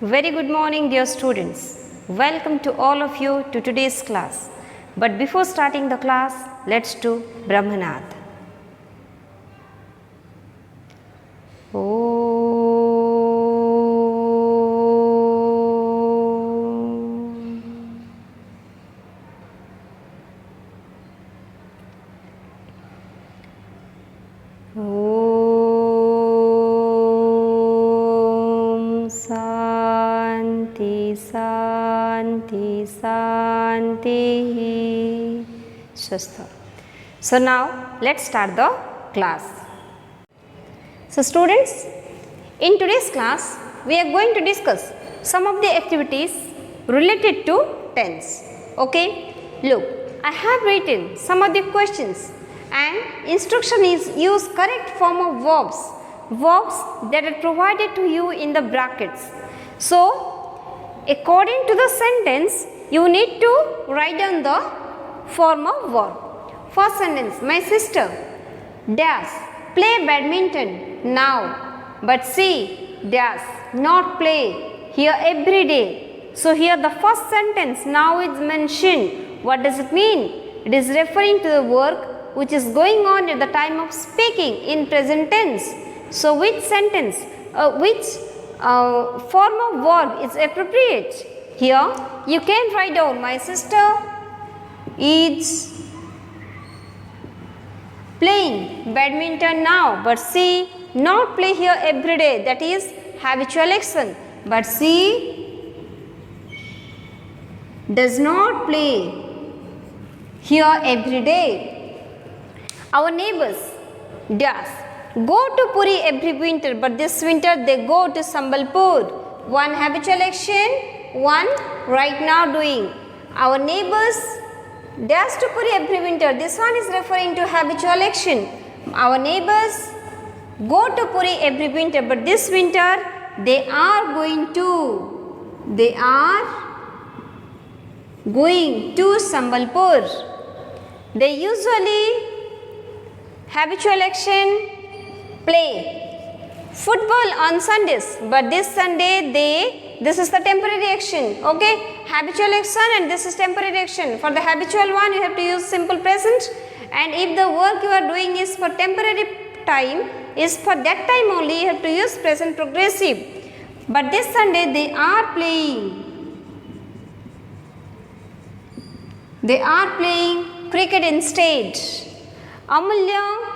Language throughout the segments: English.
Very good morning, dear students. Welcome to all of you to today's class. But before starting the class, let's do Brahmanad. Shanti. Shastha. So now let's start the class. So students, in today's class we are going to discuss some of the activities related to tense. Okay, look, I have written some of the questions and instruction is use correct form of verbs that are provided to you in the brackets. So according to the sentence, you need to write down the form of verb. First sentence, my sister dash play badminton now, but she dash not play here every day. So here the first sentence now is mentioned. What does it mean? It is referring to the work which is going on at the time of speaking in present tense. So which sentence, form of verb is appropriate? Here you can write down my sister is playing badminton now, but she not play here every day. That is habitual action. But she does not play here every day. Our neighbors dash go to Puri every winter, but this winter they go to Sambalpur. One habitual action, one right now doing. Our neighbors dash to Puri every winter. This one is referring to habitual action. Our neighbors go to Puri every winter, but this winter they are going to Sambalpur. They usually habitual action play football on Sundays, but this Sunday this is the temporary action. Okay, habitual action and this is temporary action. For the habitual one you have to use simple present, and if the work you are doing is for temporary time, is for that time only, you have to use present progressive. But this Sunday they are playing cricket instead. Amulya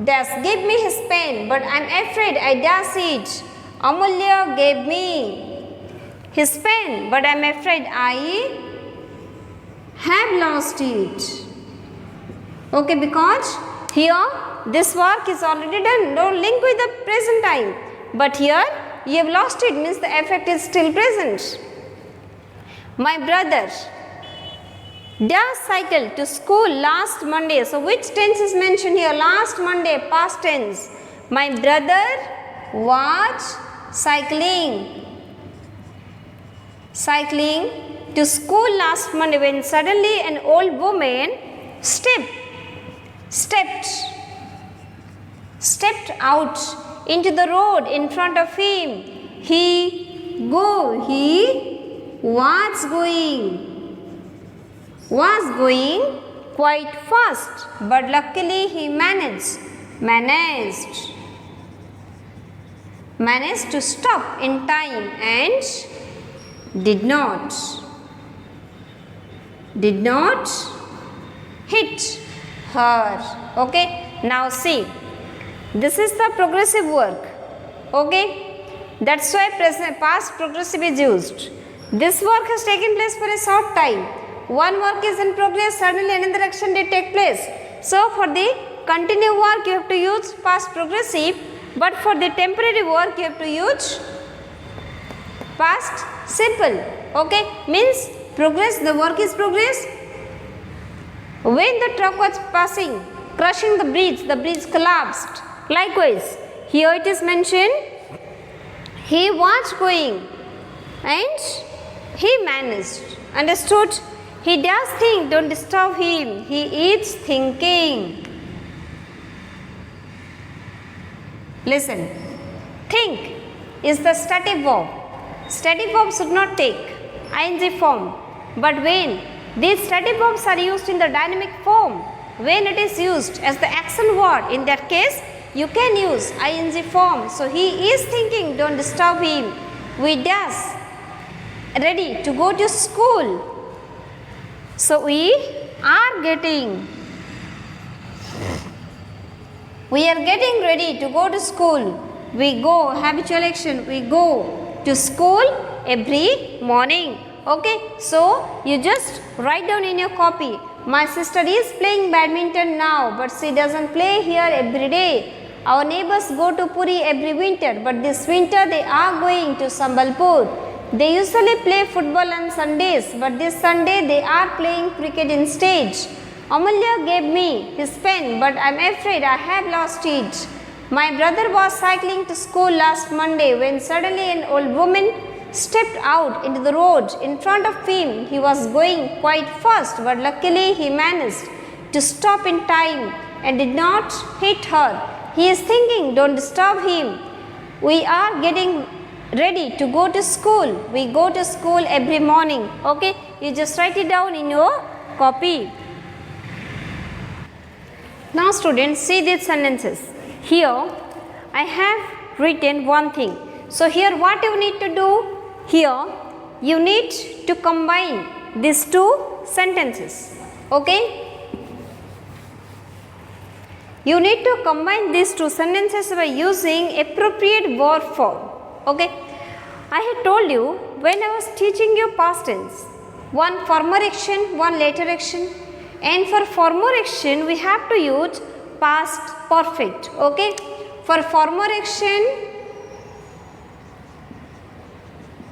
dash gave me his pen, but I am afraid I dash it. Amulya gave me his pen, but I am afraid I have lost it. Okay, because here this work is already done, don't link with the present time. But here you have lost it, means the effect is still present. My brother dash cycle to school last Monday. So which tense is mentioned here? Last Monday, past tense. My brother was cycling to school last Monday, when suddenly an old woman stepped out into the road in front of him. He was going quite fast, but luckily he managed to stop in time and did not hit her. Okay, now see, this is the progressive work. Okay, that's why past progressive is used. This work has taken place for a short time. One work is in progress, suddenly another action did take place. So for the continued work you have to use past progressive, but for the temporary work you have to use past simple. Okay, means progress, the work is progress. When the truck was passing, crushing the bridge collapsed. Likewise, here it is mentioned, he was going and he managed. Understood? He does think, don't disturb him. He is thinking. Listen, think is the stative verb. study verbs should not take ing form. But when these study verbs are used in the dynamic form, when it is used as the action word, in that case you can use ing form. So he is thinking, don't disturb him. We dash ready to go to school. So we are getting ready to go to school. We go, habitual action, we go to school every morning. Okay, so you just write down in your copy, my sister is playing badminton now, but she doesn't play here every day. Our neighbors go to Puri every winter, but this winter they are going to Sambalpur. They usually play football on Sundays, but this Sunday they are playing cricket instead. Amulya gave me his pen, but I am afraid I have lost it. My brother was cycling to school last Monday when suddenly an old woman stepped out into the road in front of him. He was going quite fast, but luckily he managed to stop in time and did not hit her. He is thinking, don't disturb him. We are getting ready to go to school. We go to school every morning. Okay, you just write it down in your copy. Now students, see these sentences. Here I have written one thing. So here what you need to do? Here you need to combine these two sentences. Okay, you need to combine these two sentences by using appropriate verb form. Okay, I had told you when I was teaching you past tense, one former action, one later action, and for former action we have to use past perfect. Okay, for former action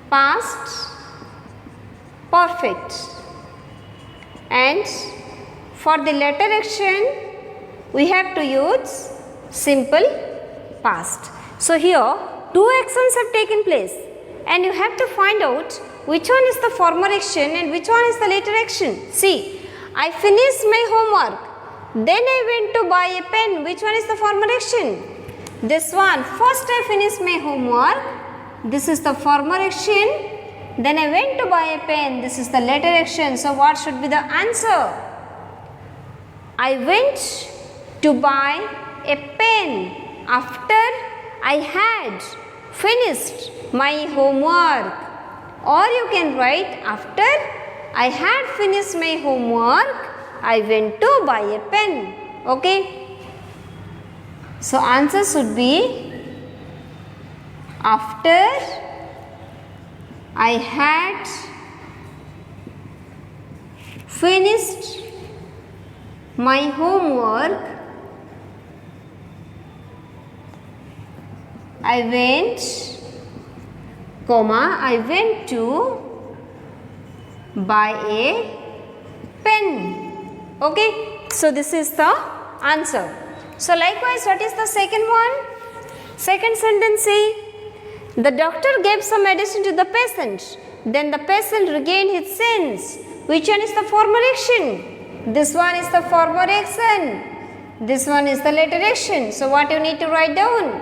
past perfect, and for the later action we have to use simple past. So here two actions have taken place and you have to find out which one is the former action and which one is the later action. See, I finished my homework, then I went to buy a pen. Which one is the former action? This one. First I finished my homework, this is the former action, then I went to buy a pen, this is the later action. So what should be the answer? I went to buy a pen after I had finished my homework, or you can write after I had finished my homework I went to buy a pen. Okay, so answer should be after I had finished my homework I went, I went to buy a pen. Okay, so this is the answer. So likewise, what is the second one? Second sentence say, the doctor gave some medicine to the patient, then the patient regained his sense. Which one is the former action? This one is the former action, this one is the later action. So what you need to write down?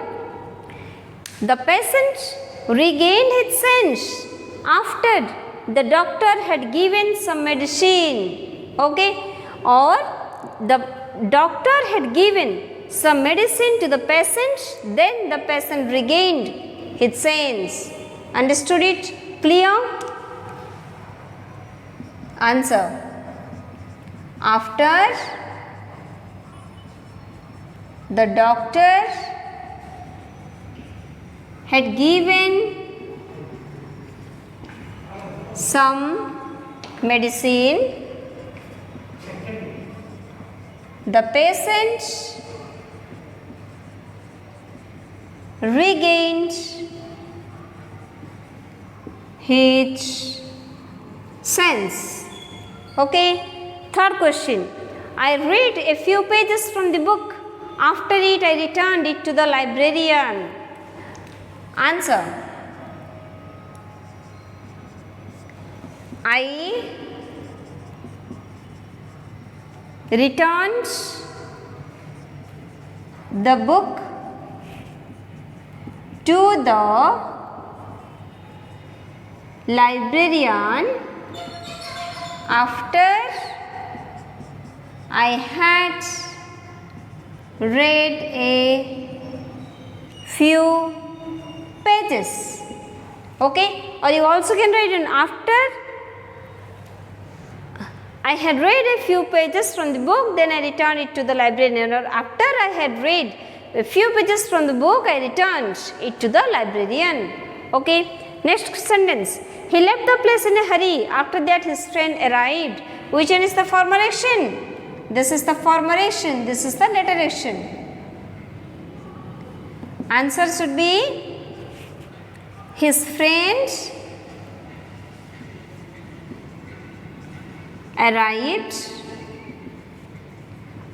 The patient regained his sense after the doctor had given some medicine. Okay, or the doctor had given some medicine to the patient, then the patient regained his sense. Understood it? Clear? Answer. After the doctor had given some medicine, the patient regained his sense. Okay. Third question. I read a few pages from the book. After it, I returned it to the librarian. Answer. I returned the book to the librarian after I had read a few pages. Okay, or you also can write in after I had read a few pages from the book, then I returned it to the librarian, or after I had read a few pages from the book, I returned it to the librarian. Okay, next sentence. He left the place in a hurry. After that his friend arrived. Which one is the former action? This is the former action. This is the later action. Answer should be his friend arrived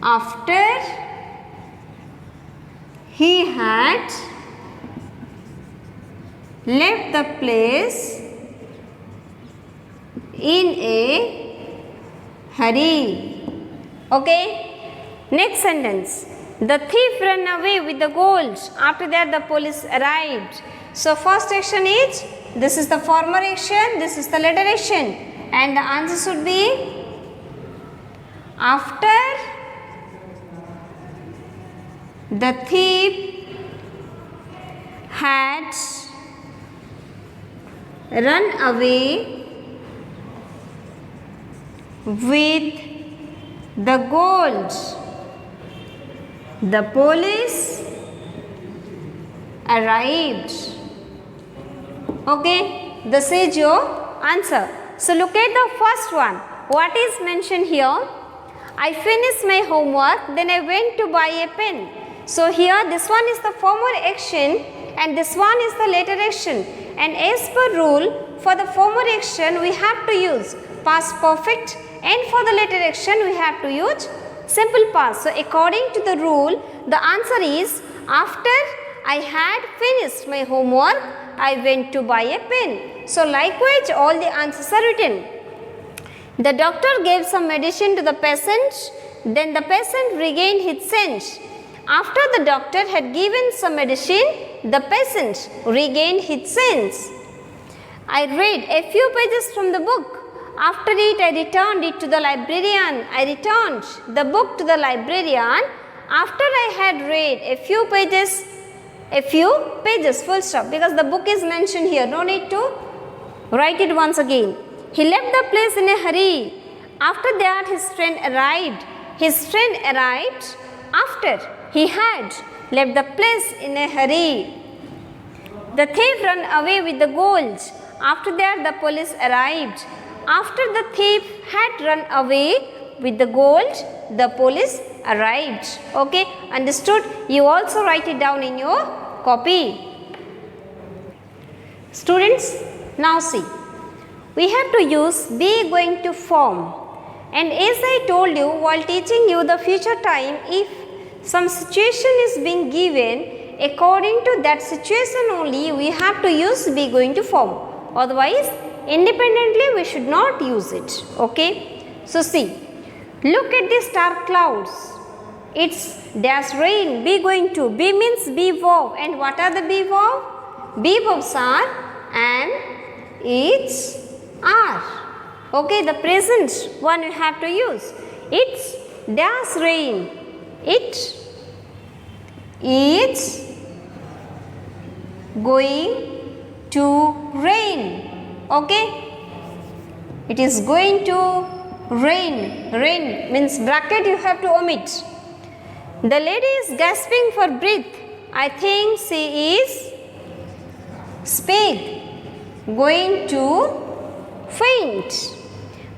after he had left the place in a hurry. Okay, next sentence. The thief ran away with the gold. After that the police arrived. So first action is, this is the former action, this is the later action, and the answer should be after the thief had run away with the gold, the police arrived. Okay, this is your answer. So look at the first one. What is mentioned here? I finished my homework, then I went to buy a pen. So here this one is the former action and this one is the later action. And as per rule, for the former action we have to use past perfect, and for the later action we have to use simple past. So according to the rule, the answer is after I had finished my homework, I went to buy a pen. So likewise all the answers are written. The doctor gave some medicine to the patient, then the patient regained his sense. After the doctor had given some medicine, the patient regained his sense. I read a few pages from the book. After it, I returned it to the librarian. I returned the book to the librarian after I had read a few pages, full stop, because the book is mentioned here. No need to write it once again. He left the place in a hurry. After that, his friend arrived. His friend arrived after he had left the place in a hurry. The thief ran away with the gold. After that, the police arrived. After the thief had run away with the gold, the police arrived. Okay, understood? You also write it down in your copy. Students, now see, we have to use be going to form. And as I told you while teaching you the future time, if some situation is being given, according to that situation only we have to use be going to form. Otherwise, independently we should not use it. Okay. So see, look at these dark clouds. It's dash rain, be going to. Be means be verb. And what are the be verb? Be verbs are and, it's, are. Okay, the present one you have to use. It's dash rain. It is going to rain. Okay, it is going to rain. Rain means bracket you have to omit. The lady is gasping for breath. I think she is going to faint.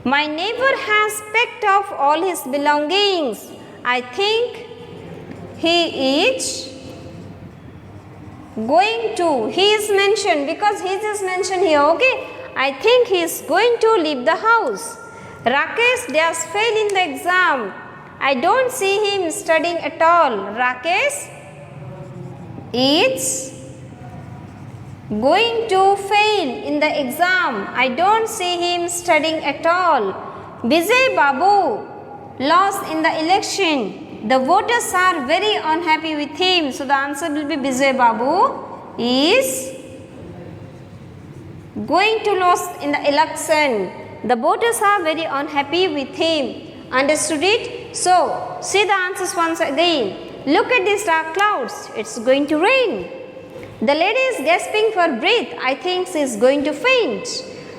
My neighbor has packed off all his belongings. I think he is going to. He is mentioned because he is mentioned here. Okay, I think he is going to leave the house. Rakesh just failed in the exam. I don't see him studying at all. Rakesh is going to fail in the exam. I don't see him studying at all. Vijay Babu lost in the election. The voters are very unhappy with him. So the answer will be Vijay Babu is going to lose in the election. The voters are very unhappy with him. Understood it? So, see the answers once again. Look at these dark clouds. It's going to rain. The lady is gasping for breath. I think she is going to faint.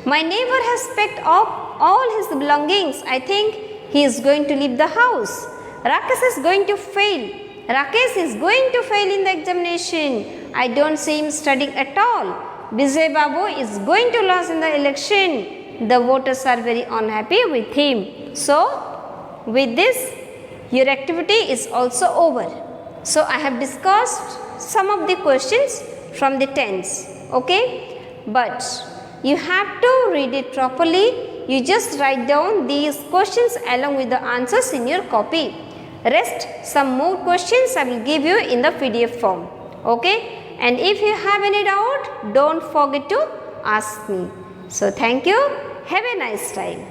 My neighbor has packed up all his belongings. I think he is going to leave the house. Rakesh is going to fail. Rakesh is going to fail in the examination. I don't see him studying at all. Vijay Babu is going to lose in the election. The voters are very unhappy with him. So, with this, your activity is also over. So, I have discussed some of the questions from the tense. Okay? But you have to read it properly. You just write down these questions along with the answers in your copy. Rest, some more questions I will give you in the PDF form. Okay? And if you have any doubt, don't forget to ask me. So, thank you. Have a nice time.